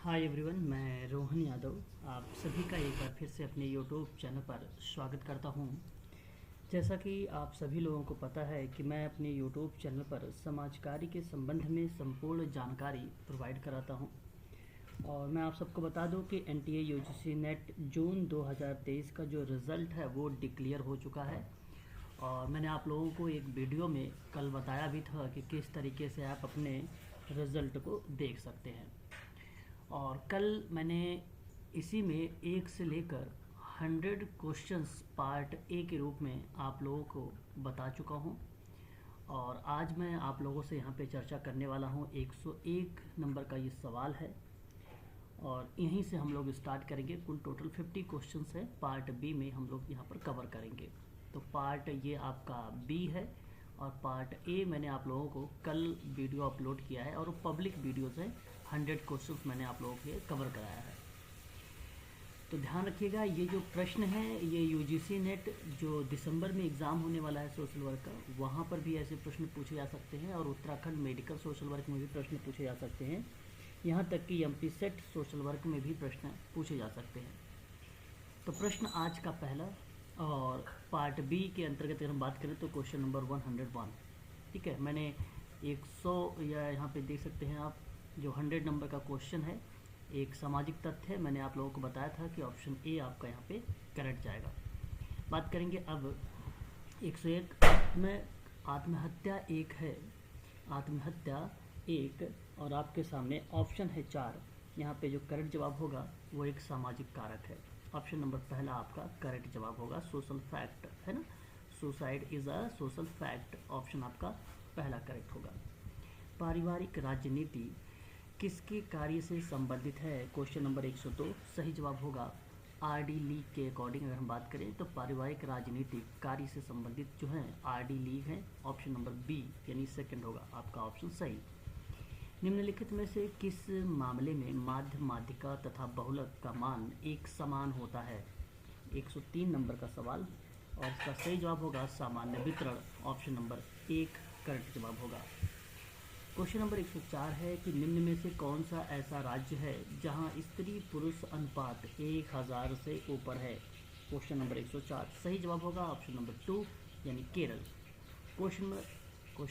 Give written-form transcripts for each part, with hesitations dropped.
Hi everyone, मैं रोहन यादव आप सभी का एक बार फिर से अपने यूट्यूब चैनल पर स्वागत करता हूं। जैसा कि आप सभी लोगों को पता है कि मैं अपने यूट्यूब चैनल पर समाज कार्य के संबंध में संपूर्ण जानकारी प्रोवाइड कराता हूं। और मैं आप सबको बता दूं कि एनटीए यूजीसी नेट जून 2023 का जो रिज़ल्ट है वो डिक्लेयर हो चुका है। और मैंने आप लोगों को एक वीडियो में कल बताया भी था कि किस तरीके से आप अपने रिज़ल्ट को देख सकते हैं। और कल मैंने इसी में 1 से लेकर 100 क्वेश्चंस पार्ट ए के रूप में आप लोगों को बता चुका हूँ। और आज मैं आप लोगों से यहाँ पे चर्चा करने वाला हूँ 101 नंबर का ये सवाल है। और यहीं से हम लोग स्टार्ट करेंगे। कुल टोटल 50 क्वेश्चंस है। पार्ट बी में हम लोग यहाँ पर कवर करेंगे। तो पार्ट ये आपका बी है और पार्ट ए मैंने आप लोगों को कल वीडियो अपलोड किया है और वो पब्लिक वीडियोस है। 100 क्वेश्चंस मैंने आप लोगों के लिए कवर कराया है। तो ध्यान रखिएगा, ये जो प्रश्न है ये यूजीसी नेट जो दिसंबर में एग्ज़ाम होने वाला है सोशल वर्क का, वहाँ पर भी ऐसे प्रश्न पूछे जा सकते हैं और उत्तराखंड मेडिकल सोशल वर्क में भी प्रश्न पूछे जा सकते हैं। यहाँ तक कि एमपी सेट सोशल वर्क में भी प्रश्न पूछे जा सकते हैं। तो प्रश्न आज का पहला और पार्ट बी के अंतर्गत अगर हम बात करें तो क्वेश्चन नंबर 101। ठीक है, मैंने 100 या यहाँ पे देख सकते हैं आप जो 100 नंबर का क्वेश्चन है, एक सामाजिक तथ्य है। मैंने आप लोगों को बताया था कि ऑप्शन ए आपका यहाँ पे करेक्ट जाएगा। बात करेंगे अब 101 में। आत्महत्या एक है, आत्महत्या एक, और आपके सामने ऑप्शन है 4। यहाँ पे जो करेक्ट जवाब होगा वो एक सामाजिक कारक है। ऑप्शन नंबर पहला आपका करेक्ट जवाब होगा। सोशल फैक्ट है ना, suicide is a social fact. Option आपका पहला करेक्ट होगा। पारिवारिक राजनीति किसके कार्य से संबंधित है? क्वेश्चन नंबर 102 सही जवाब होगा आरडी लीग के अकॉर्डिंग। अगर हम बात करें तो पारिवारिक राजनीतिक कार्य से संबंधित जो है आरडी लीग है। ऑप्शन नंबर बी यानी सेकंड होगा आपका ऑप्शन सही। निम्नलिखित में से किस मामले में माध्य माध्यिका तथा बहुलक का मान एक समान होता है? 103 नंबर का सवाल और इसका सही जवाब होगा सामान्य वितरण। ऑप्शन नंबर एक करेक्ट जवाब होगा। क्वेश्चन नंबर 104 है कि निम्न में से कौन सा ऐसा राज्य है जहां स्त्री पुरुष अनुपात 1000 से ऊपर है? क्वेश्चन नंबर 104 सही जवाब होगा ऑप्शन नंबर 2 यानी केरल। क्वेश्चन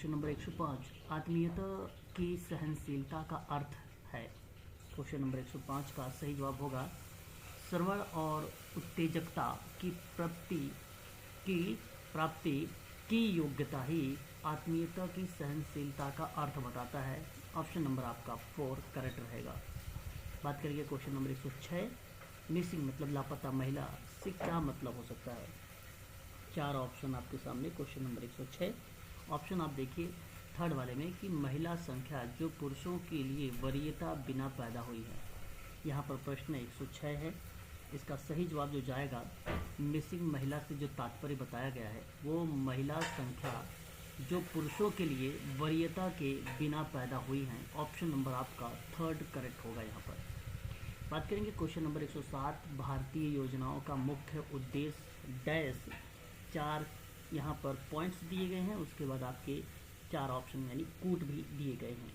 नंबर 105 आत्मीयता की सहनशीलता का अर्थ है? क्वेश्चन नंबर 105 का सही जवाब होगा श्रवण और उत्तेजकता की प्राप्ति की योग्यता ही आत्मीयता की सहनशीलता का अर्थ बताता है। ऑप्शन नंबर आपका 4 करेक्ट रहेगा। बात करेंगे क्वेश्चन नंबर 106 मिसिंग मतलब लापता महिला से क्या मतलब हो सकता है? 4 ऑप्शन आपके सामने क्वेश्चन नंबर 106। ऑप्शन आप देखिए थर्ड वाले में कि महिला संख्या जो पुरुषों के लिए वरीयता बिना पैदा हुई है। यहाँ पर प्रश्न 106 है। इसका सही जवाब जो जाएगा मिसिंग महिला से जो तात्पर्य बताया गया है वो महिला संख्या जो पुरुषों के लिए वरीयता के बिना पैदा हुई हैं। ऑप्शन नंबर आपका थर्ड करेक्ट होगा यहाँ पर। बात करेंगे क्वेश्चन नंबर 107 भारतीय योजनाओं का मुख्य उद्देश्य डैश। 4 यहाँ पर पॉइंट्स दिए गए हैं, उसके बाद आपके 4 ऑप्शन यानी कूट भी दिए गए हैं।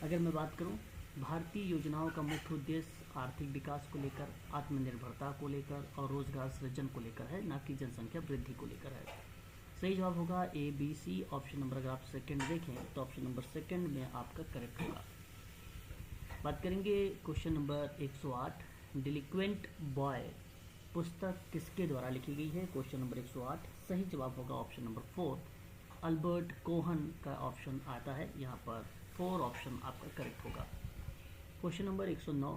अगर मैं बात करूँ भारतीय योजनाओं का मुख्य उद्देश्य आर्थिक विकास को लेकर, आत्मनिर्भरता को लेकर और रोजगार सृजन को लेकर है, ना कि जनसंख्या वृद्धि को लेकर है। सही जवाब होगा A B C. Option number अगर आप सेकंड देखें तो ऑप्शन नंबर सेकंड में आपका करेक्ट होगा। बात करेंगे क्वेश्चन नंबर 108 डिलिक्वेंट बॉय पुस्तक किसके द्वारा लिखी गई है? क्वेश्चन नंबर 108 सही जवाब होगा ऑप्शन नंबर 4 अल्बर्ट कोहन का ऑप्शन आता है। यहाँ पर 4 ऑप्शन आपका करेक्ट होगा। क्वेश्चन नंबर 109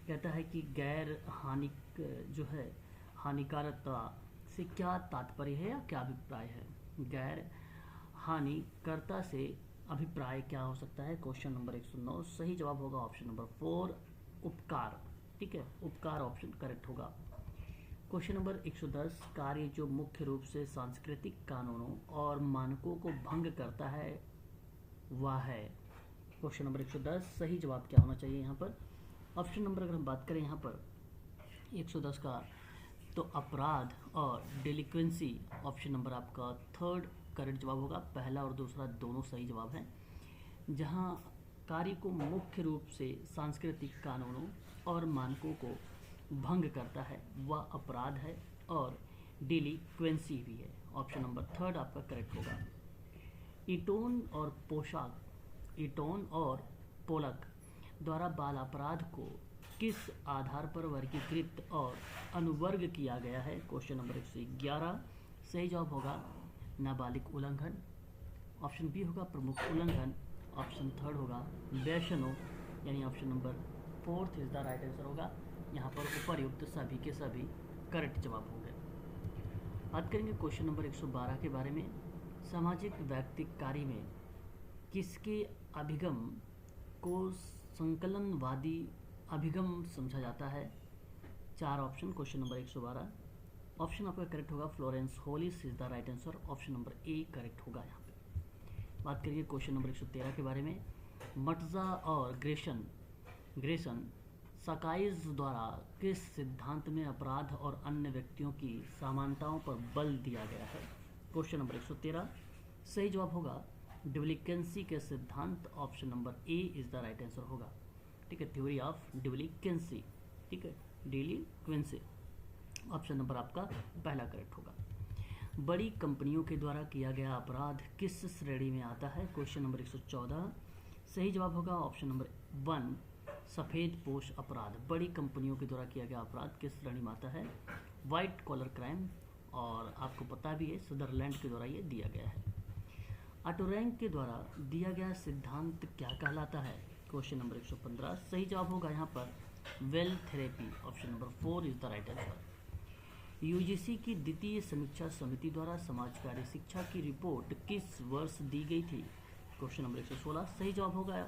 कहता है कि गैर हानिक जो है हानिकारकता से क्या तात्पर्य है या क्या अभिप्राय है? गैर हानिकर्ता से अभिप्राय क्या हो सकता है? क्वेश्चन नंबर 109 सही जवाब होगा ऑप्शन नंबर 4 उपकार। ठीक है, उपकार ऑप्शन करेक्ट होगा। क्वेश्चन नंबर 110 कार्य जो मुख्य रूप से सांस्कृतिक कानूनों और मानकों को भंग करता है वह है? क्वेश्चन नंबर 110 सही जवाब क्या होना चाहिए यहाँ पर? ऑप्शन नंबर अगर हम बात करें यहाँ पर 110 का तो अपराध और डिलिक्वेंसी। ऑप्शन नंबर आपका थर्ड करेक्ट जवाब होगा। पहला और दूसरा दोनों सही जवाब हैं। जहाँ कार्य को मुख्य रूप से सांस्कृतिक कानूनों और मानकों को भंग करता है वह अपराध है और डिलीक्वेंसी भी है। ऑप्शन नंबर थर्ड आपका करेक्ट होगा। ईटोन और पोलक द्वारा बाल अपराध को किस आधार पर वर्गीकृत और अनुवर्ग किया गया है? Question number 111। सही जवाब होगा नाबालिग उल्लंघन। ऑप्शन बी होगा प्रमुख उल्लंघन। ऑप्शन थर्ड होगा वैषनो, यानी option number fourth is the right answer होगा। यहाँ पर उपर्युक्त सभी के सभी करेक्ट जवाब होंगे। बात करेंगे क्वेश्चन नंबर 112 के बारे में। सामाजिक वैयक्तिक कार्य में किसके अभिगम को संकलनवादी अभिगम समझा जाता है? चार ऑप्शन क्वेश्चन नंबर 112। ऑप्शन आपका करेक्ट होगा Florence Hollis is the right answer. Option number A correct होगा यहाँ पे। बात करिए क्वेश्चन नंबर 113 के बारे में। मटजा और ग्रेसन सकाइज द्वारा किस सिद्धांत में अपराध और अन्य व्यक्तियों की समानताओं पर बल दिया गया है? Question number 113। सही जवाब होगा डिलीक्वेंसी के सिद्धांत। Option number A is the right answer होगा। ठीक है, थ्योरी ऑफ डिलीक्वेंसी। ठीक है, डिलीक्वेंसी ऑप्शन नंबर आपका पहला करेक्ट होगा। बड़ी कंपनियों के द्वारा किया गया अपराध किस श्रेणी में आता है? Question number 114। सही जवाब होगा ऑप्शन नंबर 1 सफ़ेद पोश अपराध। बड़ी कंपनियों के द्वारा किया गया अपराध किस श्रेणी में आता है? White collar crime. और आपको पता भी है सदरलैंड के द्वारा ये दिया गया है। ऑटोरैंक के द्वारा दिया गया सिद्धांत क्या कहलाता है? Question number 115। सही जवाब होगा यहाँ पर well therapy. Option number 4 is the right answer. UGC की द्वितीय समीक्षा समिति द्वारा समाज कार्य शिक्षा की रिपोर्ट किस वर्ष दी गई थी? Question number 116। सही जवाब होगा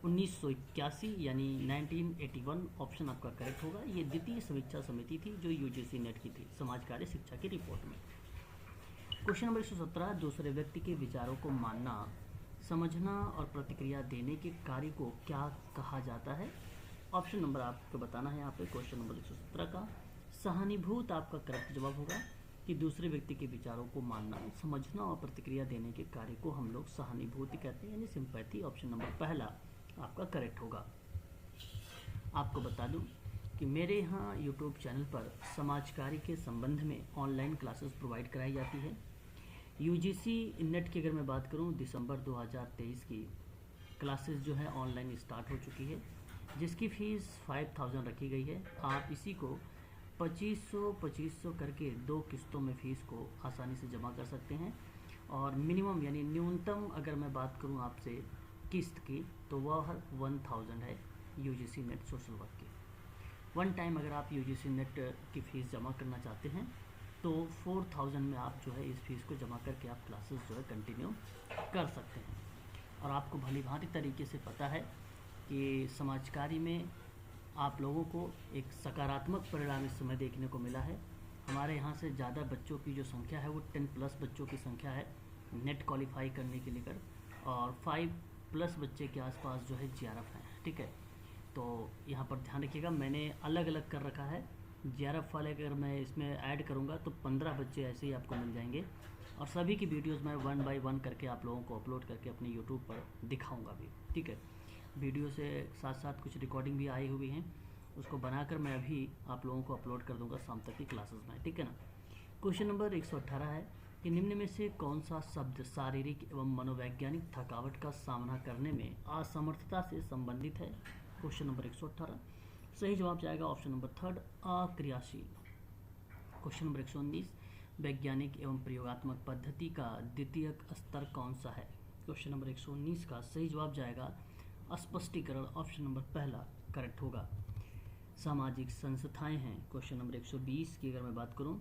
1981 यानी 1981। ऑप्शन आपका करेक्ट होगा। ये द्वितीय समीक्षा समिति थी जो यूजीसी नेट की थी समाज कार्य शिक्षा की रिपोर्ट में। Question number 117। दूसरे व्यक्ति के विचारों को मानना, समझना और प्रतिक्रिया देने के कार्य को क्या कहा जाता है? ऑप्शन नंबर आपको बताना है यहाँ पे। क्वेश्चन नंबर 117 का सहानुभूत आपका करेक्ट जवाब होगा कि दूसरे व्यक्ति के विचारों को मानना, समझना और प्रतिक्रिया देने के कार्य को हम लोग सहानुभूति कहते हैं, यानी सिंपैथी। ऑप्शन नंबर पहला आपका करेक्ट होगा। आपको बता दूं कि मेरे यहाँ यूट्यूब चैनल पर समाज कार्य के संबंध में ऑनलाइन क्लासेस प्रोवाइड कराई जाती है। यूजीसी नेट की अगर मैं बात करूं, दिसंबर 2023 की क्लासेस जो है ऑनलाइन स्टार्ट हो चुकी है, जिसकी फ़ीस 5000 रखी गई है। आप इसी को 2500 करके 2 किस्तों में फ़ीस को आसानी से जमा कर सकते हैं। और मिनिमम यानी न्यूनतम अगर मैं बात करूं आपसे किस्त की, तो वह 1000 है यूजीसी नेट सोशल वर्क की। वन टाइम अगर आप यूजीसी नेट की फ़ीस जमा करना चाहते हैं तो 4000 में आप जो है इस फीस को जमा करके आप क्लासेस जो है कंटिन्यू कर सकते हैं। और आपको भली भांति तरीके से पता है कि समाज कार्य में आप लोगों को एक सकारात्मक परिणाम इस समय देखने को मिला है। हमारे यहाँ से ज़्यादा बच्चों की जो संख्या है वो 10+ बच्चों की संख्या है नेट क्वालिफाई करने के लेकर, और 5+ बच्चे के आसपास जो है जीआरएफ हैं। ठीक है, तो यहाँ पर ध्यान रखिएगा, मैंने अलग अलग कर रखा है। जीआरएफ वाले अगर मैं इसमें ऐड करूँगा तो 15 बच्चे ऐसे ही आपको मिल जाएंगे। और सभी की वीडियोस मैं 1 बाय 1 करके आप लोगों को अपलोड करके अपने यूट्यूब पर दिखाऊंगा भी। ठीक है, वीडियो से साथ साथ कुछ रिकॉर्डिंग भी आई हुई हैं, उसको बनाकर मैं अभी आप लोगों को अपलोड कर दूंगा शाम तक की क्लासेस में। ठीक है ना। क्वेश्चन नंबर 118 है कि निम्न में से कौन सा शब्द शारीरिक एवं मनोवैज्ञानिक थकावट का सामना करने में असमर्थता से संबंधित है? Question number 118। सही जवाब जाएगा ऑप्शन नंबर 3 अक्रियाशील। क्वेश्चन नंबर 119 वैज्ञानिक एवं प्रयोगात्मक पद्धति का द्वितीयक स्तर कौन सा है? क्वेश्चन नंबर 119 का सही जवाब जाएगा स्पष्टीकरण। ऑप्शन नंबर पहला करेक्ट होगा। सामाजिक संस्थाएं हैं। क्वेश्चन नंबर 120 की अगर मैं बात करूं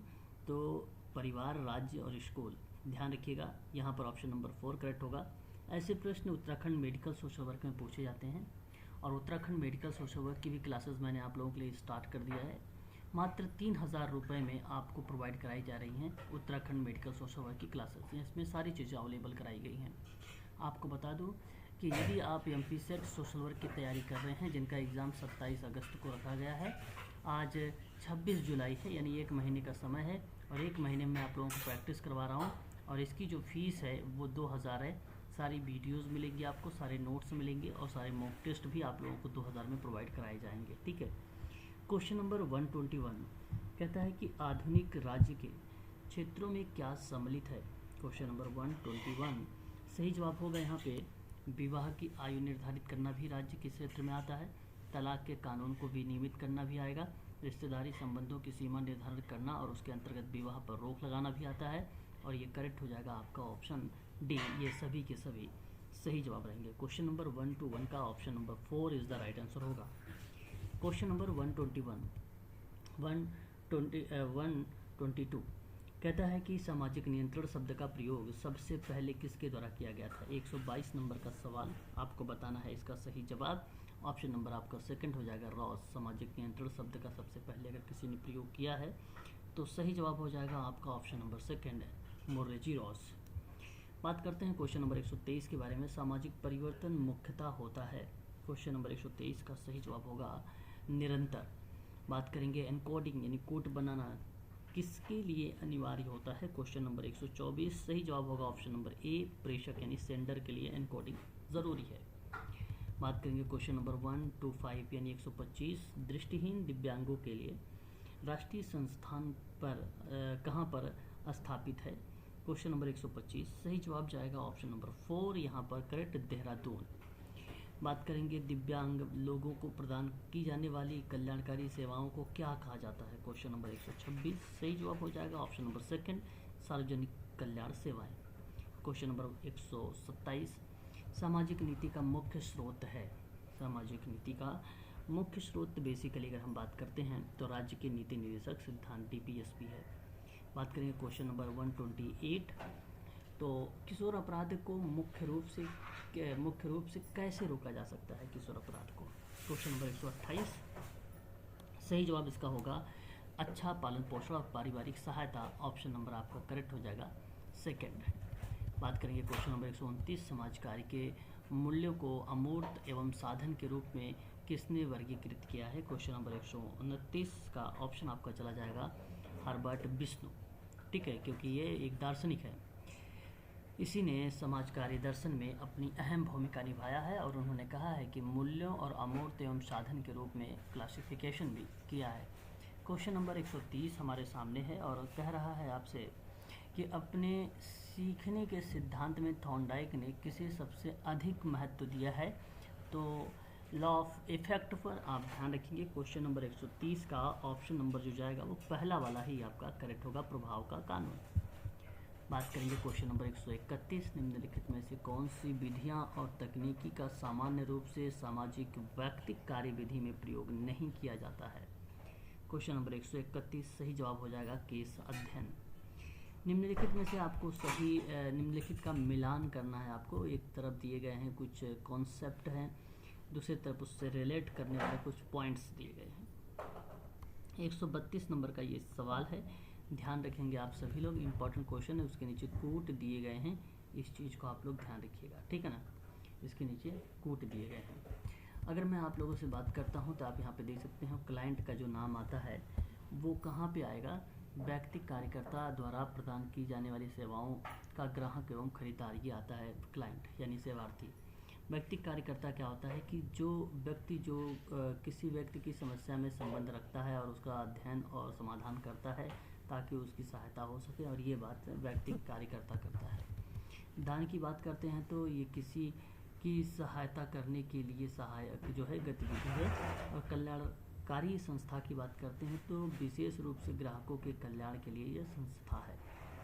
तो परिवार, राज्य और स्कूल। ध्यान रखिएगा यहाँ पर ऑप्शन नंबर 4 करेक्ट होगा। ऐसे प्रश्न उत्तराखंड मेडिकल सोशल वर्क में पूछे जाते हैं और उत्तराखंड मेडिकल सोशल वर्क की भी क्लासेस मैंने आप लोगों के लिए स्टार्ट कर दिया है। मात्र 3000 रुपये में आपको प्रोवाइड कराई जा रही हैं उत्तराखंड मेडिकल सोशल वर्क की क्लासेस। इसमें सारी चीज़ें अवेलेबल कराई गई हैं। आपको बता दूं कि यदि आप एमपीसेट सोशल वर्क की तैयारी कर रहे हैं जिनका एग्ज़ाम 27 अगस्त को रखा गया है, आज 26 जुलाई है, यानी 1 महीने का समय है और 1 महीने में आप लोगों को प्रैक्टिस करवा रहा हूँ। और इसकी जो फ़ीस है वो 2000 है। सारी वीडियोस मिलेंगी आपको, सारे नोट्स मिलेंगे और सारे मॉक टेस्ट भी आप लोगों को 2000 में प्रोवाइड कराए जाएंगे। ठीक है। क्वेश्चन नंबर 121 कहता है कि आधुनिक राज्य के क्षेत्रों में क्या सम्मिलित है। क्वेश्चन नंबर 121 सही जवाब होगा यहाँ पे विवाह की आयु निर्धारित करना भी राज्य के क्षेत्र में आता है, तलाक के कानून को विनियमित करना भी आएगा, रिश्तेदारी संबंधों की सीमा निर्धारित करना और उसके अंतर्गत विवाह पर रोक लगाना भी आता है। और ये करेक्ट हो जाएगा आपका ऑप्शन डी, ये सभी के सभी सही जवाब रहेंगे। क्वेश्चन नंबर 121 का option number 4 is the right answer होगा। क्वेश्चन नंबर 122 कहता है कि सामाजिक नियंत्रण शब्द का प्रयोग सबसे पहले किसके द्वारा किया गया था। 122 नंबर का सवाल आपको बताना है इसका सही जवाब। ऑप्शन नंबर आपका सेकंड हो जाएगा रॉस। सामाजिक नियंत्रण शब्द का सबसे पहले अगर किसी ने प्रयोग किया है तो सही जवाब हो जाएगा आपका ऑप्शन नंबर सेकंड है, मोर्रेजी रॉस। बात करते हैं क्वेश्चन नंबर 123 के बारे में। सामाजिक परिवर्तन मुख्यतः होता है। क्वेश्चन नंबर 123 का सही जवाब होगा निरंतर। बात करेंगे एनकोडिंग यानी कोड बनाना किसके लिए अनिवार्य होता है। क्वेश्चन नंबर 124 सही जवाब होगा ऑप्शन नंबर ए, प्रेषक यानी सेंडर के लिए एनकोडिंग ज़रूरी है। बात करेंगे क्वेश्चन नंबर 125 यानी 125 दृष्टिहीन दिव्यांगों के लिए राष्ट्रीय संस्थान पर कहाँ पर स्थापित है। क्वेश्चन नंबर 125 सही जवाब जाएगा ऑप्शन नंबर 4 यहाँ पर करेक्ट, देहरादून। बात करेंगे दिव्यांग लोगों को प्रदान की जाने वाली कल्याणकारी सेवाओं को क्या कहा जाता है। क्वेश्चन नंबर 126 सही जवाब हो जाएगा ऑप्शन नंबर सेकंड, सार्वजनिक कल्याण सेवाएं। क्वेश्चन नंबर 127 सामाजिक नीति का मुख्य स्रोत है। सामाजिक नीति का मुख्य स्रोत बेसिकली अगर हम बात करते हैं तो राज्य के नीति निर्देशक सिद्धांत DPSP है। बात करेंगे क्वेश्चन नंबर 128 तो किशोर अपराध को मुख्य रूप से कैसे रोका जा सकता है किशोर अपराध को। क्वेश्चन नंबर 128 सही जवाब इसका होगा अच्छा पालन पोषण और पारिवारिक सहायता। ऑप्शन नंबर आपका करेक्ट हो जाएगा सेकंड। बात करेंगे क्वेश्चन नंबर 129 समाज कार्य के मूल्यों को अमूर्त एवं साधन के रूप में किसने वर्गीकृत किया है। क्वेश्चन नंबर 129 का ऑप्शन आपका चला जाएगा हर्बर्ट बिश्नू। ठीक है, क्योंकि ये एक दार्शनिक है, इसी ने समाज कार्य दर्शन में अपनी अहम भूमिका निभाया है और उन्होंने कहा है कि मूल्यों और अमूर्त एवं साधन के रूप में क्लासिफिकेशन भी किया है। क्वेश्चन नंबर 130 हमारे सामने है और कह रहा है आपसे कि अपने सीखने के सिद्धांत में थॉर्नडाइक ने किसे सबसे अधिक महत्व दिया है। तो लॉ ऑफ इफेक्ट पर आप ध्यान रखेंगे। क्वेश्चन नंबर 130 का ऑप्शन नंबर जो जाएगा वो पहला वाला ही आपका करेक्ट होगा, प्रभाव का कानून। बात करेंगे क्वेश्चन नंबर 131 निम्नलिखित में से कौन सी विधियां और तकनीकी का सामान्य रूप से सामाजिक व्यक्तिक कार्यविधि में प्रयोग नहीं किया जाता है। क्वेश्चन नंबर 131 सही जवाब हो जाएगा केस अध्ययन। निम्नलिखित में से आपको सही निम्नलिखित का मिलान करना है। आपको एक तरफ दिए गए हैं कुछ कॉन्सेप्ट हैं, दूसरी तरफ उससे रिलेट करने वाले कुछ पॉइंट्स दिए गए हैं। 132 नंबर का ये सवाल है, ध्यान रखेंगे आप सभी लोग। इम्पॉर्टेंट क्वेश्चन है, उसके नीचे कूट दिए गए हैं, इस चीज़ को आप लोग ध्यान रखिएगा, ठीक है ना। इसके नीचे कूट दिए गए हैं। अगर मैं आप लोगों से बात करता हूं तो आप यहाँ पे देख सकते हैं क्लाइंट का जो नाम आता है वो कहाँ पे आएगा। व्यक्ति कार्यकर्ता द्वारा प्रदान की जाने वाली सेवाओं का ग्राहक एवं खरीदार, ये आता है क्लाइंट यानी सेवार्थी। व्यक्ति कार्यकर्ता क्या होता है कि जो व्यक्ति किसी व्यक्ति की समस्या में संबंध रखता है और उसका अध्ययन और समाधान करता है ताकि उसकी सहायता हो सके, और ये बात व्यक्ति कार्यकर्ता करता है। दान की बात करते हैं तो ये किसी की सहायता करने के लिए सहायक जो है गतिविधि है। और कल्याणकारी संस्था की बात करते हैं तो विशेष रूप से ग्राहकों के कल्याण के लिए यह संस्था है।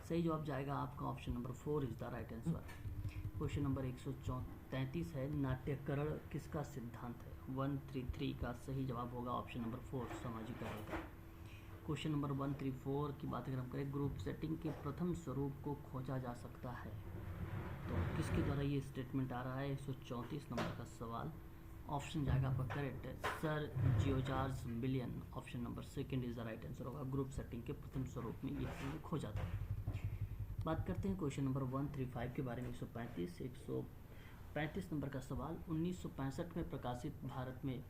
सही जवाब जाएगा आपका option number 4 is the right answer. Question number 133 है नाट्यकरण किसका सिद्धांत है। 133 का सही जवाब होगा ऑप्शन नंबर 4 सामाजिकरण का। क्वेश्चन नंबर 134 की बात अगर हम करें ग्रुप सेटिंग के प्रथम स्वरूप को खोजा जा सकता है तो किसके द्वारा ये स्टेटमेंट आ रहा है। 134 नंबर का सवाल, ऑप्शन जाएगा आपका करेक्ट सर जियोजार्ज मिलियन। Option number second is the right answer होगा। ग्रुप सेटिंग के प्रथम स्वरूप में ये खोजा था। बात करते हैं क्वेश्चन नंबर 135 के बारे में। 135 नंबर का सवाल, 1965 में प्रकाशित भारत में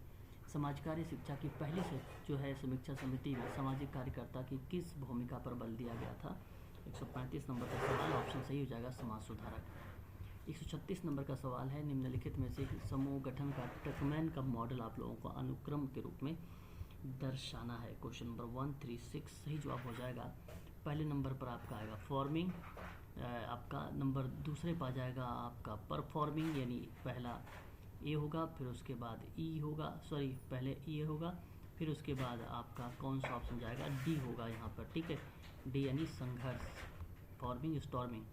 समाज कार्य शिक्षा की पहली से जो है समीक्षा समिति में सामाजिक कार्यकर्ता की किस भूमिका पर बल दिया गया था। 135 नंबर का सवाल, ऑप्शन सही हो जाएगा समाज सुधारक। 136 नंबर का सवाल है, निम्नलिखित में से समूह गठन का टकमैन का मॉडल आप लोगों को अनुक्रम के रूप में दर्शाना है। क्वेश्चन नंबर 136 सही जवाब हो जाएगा। पहले नंबर पर आपका आएगा फॉर्मिंग, आपका नंबर दूसरे पर आ जाएगा आपका परफॉर्मिंग, यानी पहला ए होगा, फिर उसके बाद ई होगा, सॉरी पहले ई होगा, फिर उसके बाद आपका कौन सा ऑप्शन जाएगा, डी होगा यहाँ पर, ठीक है, डी यानी संघर्ष, फॉर्मिंग स्टॉर्मिंग,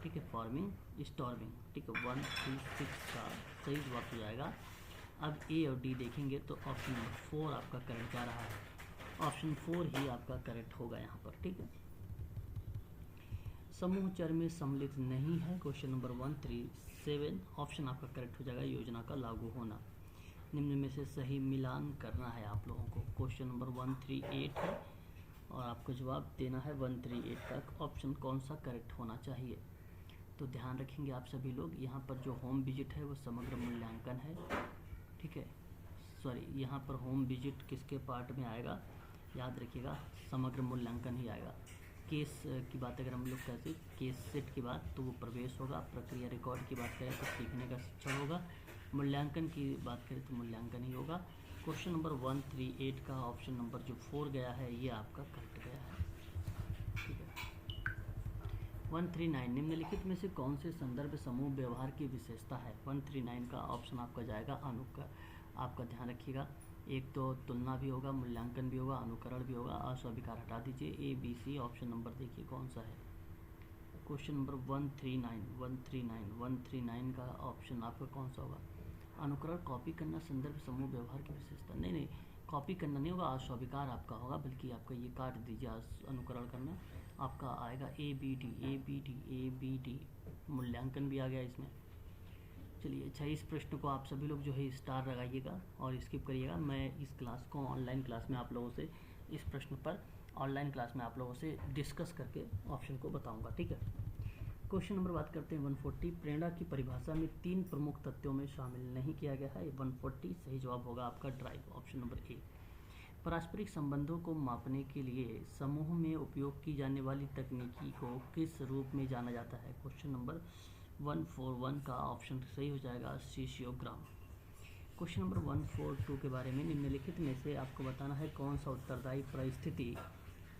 ठीक है, फॉर्मिंग स्टॉर्मिंग, ठीक है। 136 का सही जवाब हो जाएगा। अब ए और डी देखेंगे तो ऑप्शन नंबर 4 आपका करेक्ट जा रहा है, ऑप्शन 4 ही आपका करेक्ट होगा यहाँ पर, ठीक है। समूह चर में सम्मिलित नहीं है, क्वेश्चन नंबर 137 ऑप्शन आपका करेक्ट हो जाएगा, योजना का लागू होना। निम्न में से सही मिलान करना है आप लोगों को, क्वेश्चन नंबर 138 है और आपको जवाब देना है 138 का ऑप्शन कौन सा करेक्ट होना चाहिए। तो ध्यान रखेंगे आप सभी लोग, यहाँ पर जो होम विजिट है वो समग्र मूल्यांकन है, ठीक है, सॉरी यहाँ पर होम विजिट किसके पार्ट में आएगा, याद रखिएगा समग्र मूल्यांकन ही आएगा। केस की बात अगर हम लोग कहते हैं केस सेट की बात तो वो प्रवेश होगा, प्रक्रिया रिकॉर्ड की बात करें तो सीखने का शिक्षण होगा, मूल्यांकन की बात करें तो मूल्यांकन ही होगा। क्वेश्चन नंबर 138 का ऑप्शन नंबर जो 4 गया है ये आपका करेक्ट गया है, ठीक है। 139 निम्नलिखित में से कौन से संदर्भ समूह व्यवहार की विशेषता है। 139 का ऑप्शन आपका जाएगा अनुकर, आपका ध्यान रखिएगा, एक तो तुलना भी होगा, मूल्यांकन भी होगा, अनुकरण भी होगा, अस्वीकार हटा दीजिए, A B C option number देखिए कौन सा है। क्वेश्चन नंबर 139 का ऑप्शन आपका कौन सा होगा, अनुकरण कॉपी करना संदर्भ समूह व्यवहार की विशेषता, नहीं कॉपी करना नहीं होगा, अस्वीकार आपका होगा, बल्कि आपका ये काट दीजिए, अनुकरण करना आपका आएगा ए बी डी, मूल्यांकन भी आ गया इसमें। चलिए अच्छा, इस प्रश्न को आप सभी लोग जो है स्टार लगाइएगा और स्किप करिएगा। मैं इस क्लास को ऑनलाइन क्लास में आप लोगों से इस प्रश्न पर ऑनलाइन क्लास में आप लोगों से डिस्कस करके ऑप्शन को बताऊंगा, ठीक है। क्वेश्चन नंबर बात करते हैं 140, प्रेरणा की परिभाषा में 3 प्रमुख तत्वों में शामिल नहीं किया गया है। 140 सही जवाब होगा आपका ड्राइव, ऑप्शन नंबर ए। पारस्परिक संबंधों को मापने के लिए समूह में उपयोग की जाने वाली तकनीकी को किस रूप में जाना जाता है। क्वेश्चन नंबर 141 का ऑप्शन सही हो जाएगा सीशियोग्राम। क्वेश्चन नंबर 142 के बारे में निम्नलिखित में से आपको बताना है कौन सा उत्तरदायी परिस्थिति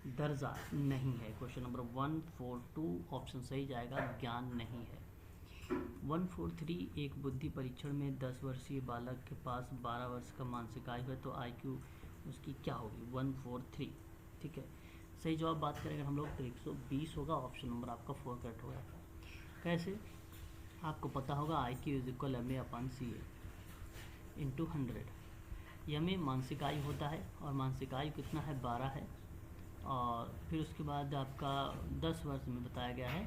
दर्जा नहीं है। क्वेश्चन नंबर 142 ऑप्शन सही जाएगा ज्ञान नहीं है। 143 एक बुद्धि परीक्षण में 10 वर्षीय बालक के पास 12 वर्ष का मानसिक आयु है तो IQ उसकी क्या होगी, 143, ठीक है। सही जवाब बात करें अगर हम लोग तो 120 होगा, ऑप्शन नंबर आपका 4 करेक्ट होगा। कैसे आपको पता होगा IQ is equal MA/CA into 100। MA मानसिक आयु होता है और मानसिक आयु कितना है, 12 है, और फिर उसके बाद आपका 10 वर्ष में बताया गया है,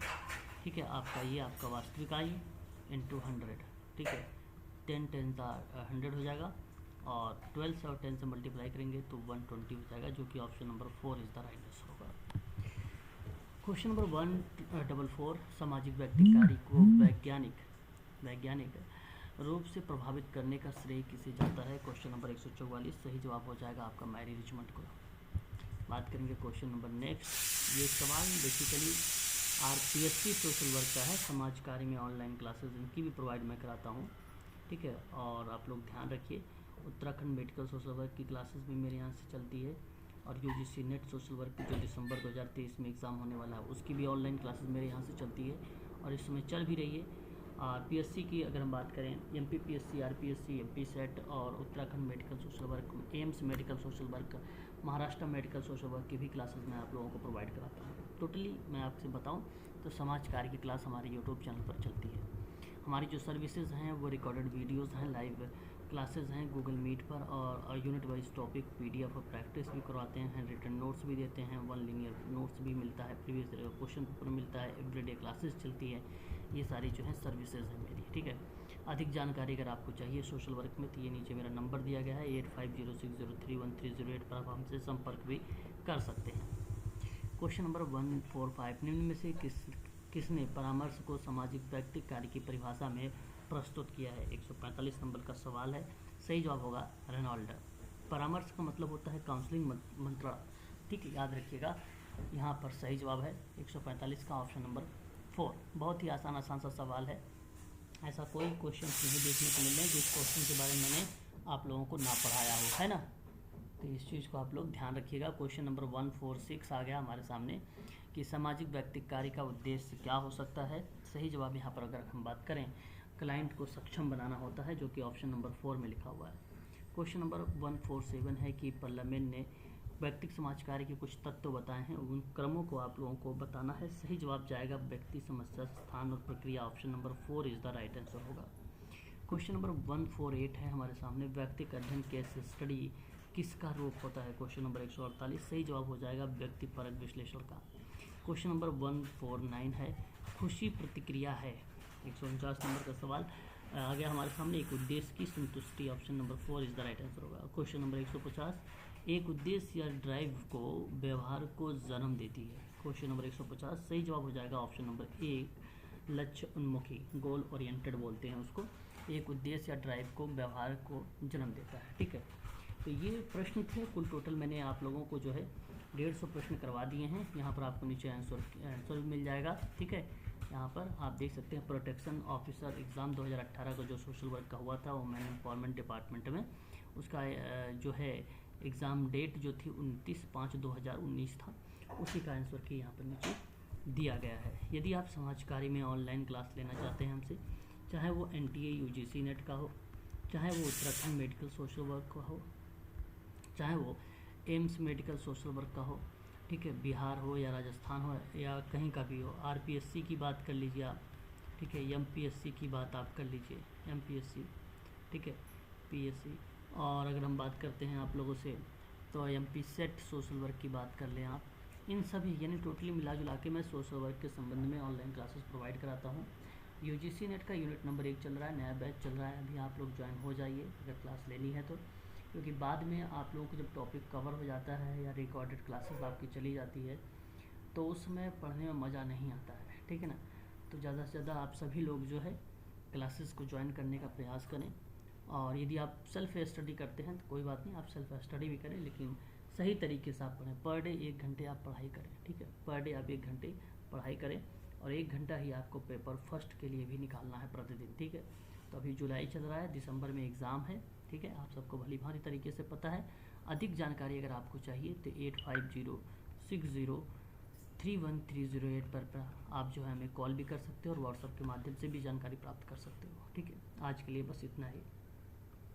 ठीक है। आपका ये आपका वास्तविक आयु इंटू 100, ठीक है, 10 10 100 हो जाएगा और 12 से और 10 से मल्टीप्लाई करेंगे तो 120 हो जाएगा, जो कि option number 4 is the right answer होगा। क्वेश्चन नंबर 144 सामाजिक व्यक्ति कार्य को वैज्ञानिक रूप से प्रभावित करने का श्रेय किसे जाता है। क्वेश्चन नंबर 144 सही जवाब हो जाएगा आपका मैरी रिचमंड को। बात करेंगे क्वेश्चन नंबर नेक्स्ट, ये सवाल बेसिकली RPSC सोशल वर्क का है, समाज कार्य में ऑनलाइन क्लासेस इनकी भी प्रोवाइड मैं कराता हूँ, ठीक है। और आप लोग ध्यान रखिए, उत्तराखंड मेडिकल सोशल वर्क की क्लासेस भी मेरे यहाँ से चलती है और UGC नेट सोशल वर्क की जो दिसंबर 2023 में एग्ज़ाम होने वाला है उसकी भी ऑनलाइन क्लासेस मेरे यहाँ से चलती है और इस समय चल भी रही है। RPSC की अगर हम बात करें, MPPSC, RPSC, MP सेट और Uttarakhand medical social work, AIIMS medical social work, Maharashtra medical social work की भी क्लासेस मैं आप लोगों को प्रोवाइड कराता हूँ। टोटली मैं आपसे बताऊँ तो समाज कार्य की क्लास हमारे यूट्यूब चैनल पर चलती है। हमारी जो सर्विसेज हैं वो रिकॉर्डेड वीडियोज़ हैं, लाइव क्लासेस हैं गूगल मीट पर, और यूनिट वाइज टॉपिक PDF और प्रैक्टिस भी करवाते हैं, रिटन नोट्स भी देते हैं, 1 लीनियर नोट्स भी मिलता है, प्रीवियस क्वेश्चन पेपर मिलता है, एवरीडे क्लासेस चलती है। ये सारी जो है सर्विसेज हैं मेरी, ठीक है। अधिक जानकारी अगर आपको चाहिए सोशल वर्क में तो ये नीचे मेरा नंबर दिया गया है 8506031308 पर आप हमसे संपर्क भी कर सकते हैं। क्वेश्चन नंबर 145 निम्न में से किसने परामर्श को सामाजिक व्यक्ति कार्य की परिभाषा में प्रस्तुत किया है। 145 नंबर का सवाल है, सही जवाब होगा रेनॉल्ड। परामर्श का मतलब होता है काउंसलिंग मंत्रणा, ठीक है, याद रखिएगा। यहाँ पर सही जवाब है 145 का ऑप्शन नंबर 4। बहुत ही आसान सा सवाल है, ऐसा कोई क्वेश्चन नहीं देखने को मिल रहे जिस क्वेश्चन के बारे में मैंने आप लोगों को ना पढ़ाया हो, है ना। तो इस चीज़ को आप लोग ध्यान रखिएगा। क्वेश्चन नंबर 146 आ गया हमारे सामने कि सामाजिक व्यक्तिक कार्य का उद्देश्य क्या हो सकता है। सही जवाब यहाँ पर अगर हम बात करें, क्लाइंट को सक्षम बनाना होता है, जो कि ऑप्शन नंबर 4 में लिखा हुआ है। क्वेश्चन नंबर 147 है कि पार्लियामेंट ने व्यक्तिक समाज कार्य के कुछ तत्व बताए हैं, उन क्रमों को आप लोगों को बताना है। सही जवाब जाएगा व्यक्ति, समस्या, स्थान और प्रक्रिया। Option number 4 is the right answer होगा। क्वेश्चन नंबर 148 है हमारे सामने, व्यक्तिक अध्ययन केस स्टडी किसका रूप होता है। क्वेश्चन नंबर 148 सही जवाब हो जाएगा व्यक्तिपरक विश्लेषण का। क्वेश्चन नंबर 149 है, खुशी प्रतिक्रिया है। 149 नंबर का सवाल आ गया हमारे सामने, एक उद्देश्य की संतुष्टि। Option number 4 is the right answer होगा। क्वेश्चन नंबर 150, एक उद्देश्य या ड्राइव को व्यवहार को जन्म देती है। क्वेश्चन नंबर 150 सही जवाब हो जाएगा ऑप्शन नंबर 1, लक्ष्य उन्मुखी, गोल ओरिएंटेड बोलते हैं उसको। एक उद्देश्य या ड्राइव को व्यवहार को जन्म देता है, ठीक है। तो ये प्रश्न थे, कुल टोटल मैंने आप लोगों को जो है 150 प्रश्न करवा दिए हैं। यहाँ पर आपको नीचे आंसर भी मिल जाएगा, ठीक है। यहाँ पर आप देख सकते हैं प्रोटेक्शन ऑफिसर एग्ज़ाम 2018 का जो सोशल वर्क का हुआ था वुमेन एम्पावरमेंट डिपार्टमेंट में, उसका जो है एग्ज़ाम डेट जो थी 29/5/2019 था, उसी का आंसर की यहाँ पर नीचे दिया गया है। यदि आप समाज कार्य में ऑनलाइन क्लास लेना चाहते हैं हमसे, चाहे वो NTA UGC नेट का हो, चाहे वो उत्तराखंड मेडिकल सोशल वर्क का हो, चाहे वो एम्स मेडिकल सोशल वर्क का हो, ठीक है, बिहार हो या राजस्थान हो या कहीं का भी हो, RPSC की बात कर लीजिए आप, ठीक है, MPSC की बात आप कर लीजिए, MPSC, ठीक है, PSC। और अगर हम बात करते हैं आप लोगों से तो MP सेट सोशल वर्क की बात कर लें आप, इन सभी यानी टोटली मिला जुला के मैं सोशल वर्क के संबंध में ऑनलाइन क्लासेस प्रोवाइड कराता हूँ। UGC नेट का यूनिट नंबर 1 चल रहा है, नया बैच चल रहा है, अभी आप लोग ज्वाइन हो जाइए अगर क्लास लेनी है तो, क्योंकि बाद में आप लोगों को जब टॉपिक कवर हो जाता है या रिकॉर्डेड क्लासेस आपकी चली जाती है तो उसमें पढ़ने में मज़ा नहीं आता है, ठीक है ना। तो ज़्यादा से ज़्यादा आप सभी लोग जो है क्लासेस को ज्वाइन करने का प्रयास करें। और यदि आप सेल्फ स्टडी करते हैं तो कोई बात नहीं, आप सेल्फ स्टडी भी करें, लेकिन सही तरीके से आप पढ़ें। पर डे 1 घंटे आप पढ़ाई करें, ठीक है, पर डे आप 1 घंटे पढ़ाई करें और 1 घंटा ही आपको पेपर फर्स्ट के लिए भी निकालना है प्रतिदिन, ठीक है। तो अभी जुलाई चल रहा है, दिसंबर में एग्ज़ाम है, ठीक है, आप सबको भली भांति तरीके से पता है। अधिक जानकारी अगर आपको चाहिए तो 8506031308 पर आप जो है हमें कॉल भी कर सकते हो और व्हाट्सएप के माध्यम से भी जानकारी प्राप्त कर सकते हो, ठीक है। आज के लिए बस इतना ही।